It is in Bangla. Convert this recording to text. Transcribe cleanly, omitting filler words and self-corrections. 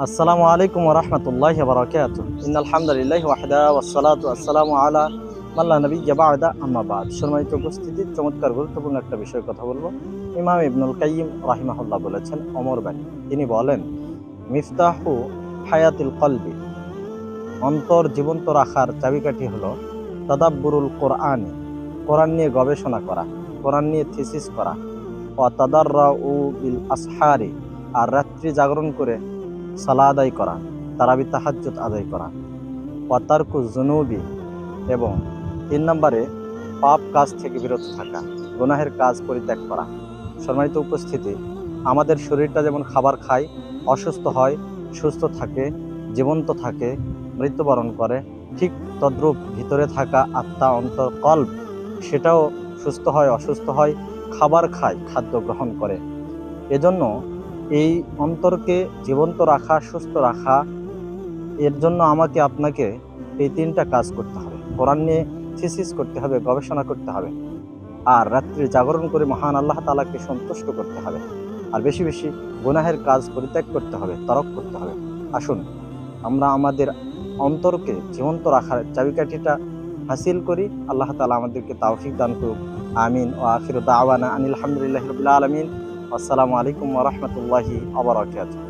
আসসালামু আলাইকুম ওয়া রাহমাতুল্লাহি ওয়া বারাকাতুহু। ইন্নাল হামদালিল্লাহি ওয়াহদা ওয়াসসালাতু ওয়াসসালামু আলা মান লা নাবিয়্যা বা'দা আম্মা বা'দ। সম্মানিত উপস্থিতি, চমৎকার গুরুত্বপূর্ণ একটা বিষয়ে কথা বলবো। ইমাম ইবনুল কাইয়্যিম রাহিমাহুল্লাহ বলেছেন অমর বাণী। তিনি বলেন, মিফতাহু হায়াতিল কলবি, অন্তর জীবন্ত রাখার চাবিকাঠি হলো তাদাব্বুরুল কোরআনি, কোরআন নিয়ে গবেষণা করা, কোরআন নিয়ে থিসিস করা, ওয়া তাদাররাউ বিল আসহারি, আর রাত্রি জাগরণ করে সালাত আদায় করা, তারাবি তাহাজ্জুদ আদায় করা, ওয়া তারকু যুনুবি, এবং ৩ নম্বরে পাপ কাজ থেকে বিরত থাকা, গুনাহের কাজ পরিত্যাগ করা। সম্মানিত উপস্থিতি, আমাদের শরীরটা যেমন খাবার খায়, অসুস্থ হয়, সুস্থ থাকে, জীবন্ত থাকে, মৃত্যুবরণ করে, ঠিক তদ্রূপ ভিতরে থাকা আত্মা, অন্তর, কল্ব, সেটাও সুস্থ হয়, অসুস্থ হয়, খাবার খায়, খাদ্য গ্রহণ করে। এজন্য এই অন্তরকে জীবন্ত রাখা, সুস্থ রাখা, এর জন্য আমাকে আপনাকে এই ৩টা কাজ করতে হবে। কোরআন নিয়ে থিসিস করতে হবে, গবেষণা করতে হবে, আর রাত্রি জাগরণ করে মহান আল্লাহ তাআলাকে সন্তুষ্ট করতে হবে, আর বেশি বেশি গুনাহের কাজ পরিত্যাগ করতে হবে, তরক করতে হবে। আসুন আমরা আমাদের অন্তরকে জীবন্ত রাখার চাবিকাঠিটা হাসিল করি। আল্লাহ তাআলা আমাদেরকে তৌফিক দান করুক। আমিন। ওয়া আখিরু দাওয়ানা আনিল হামদুলিল্লাহি রাব্বিল আলামিন। আসসালামু আলাইকুম ওয়া রাহমাতুল্লাহি ওয়া বারাকাতুহু।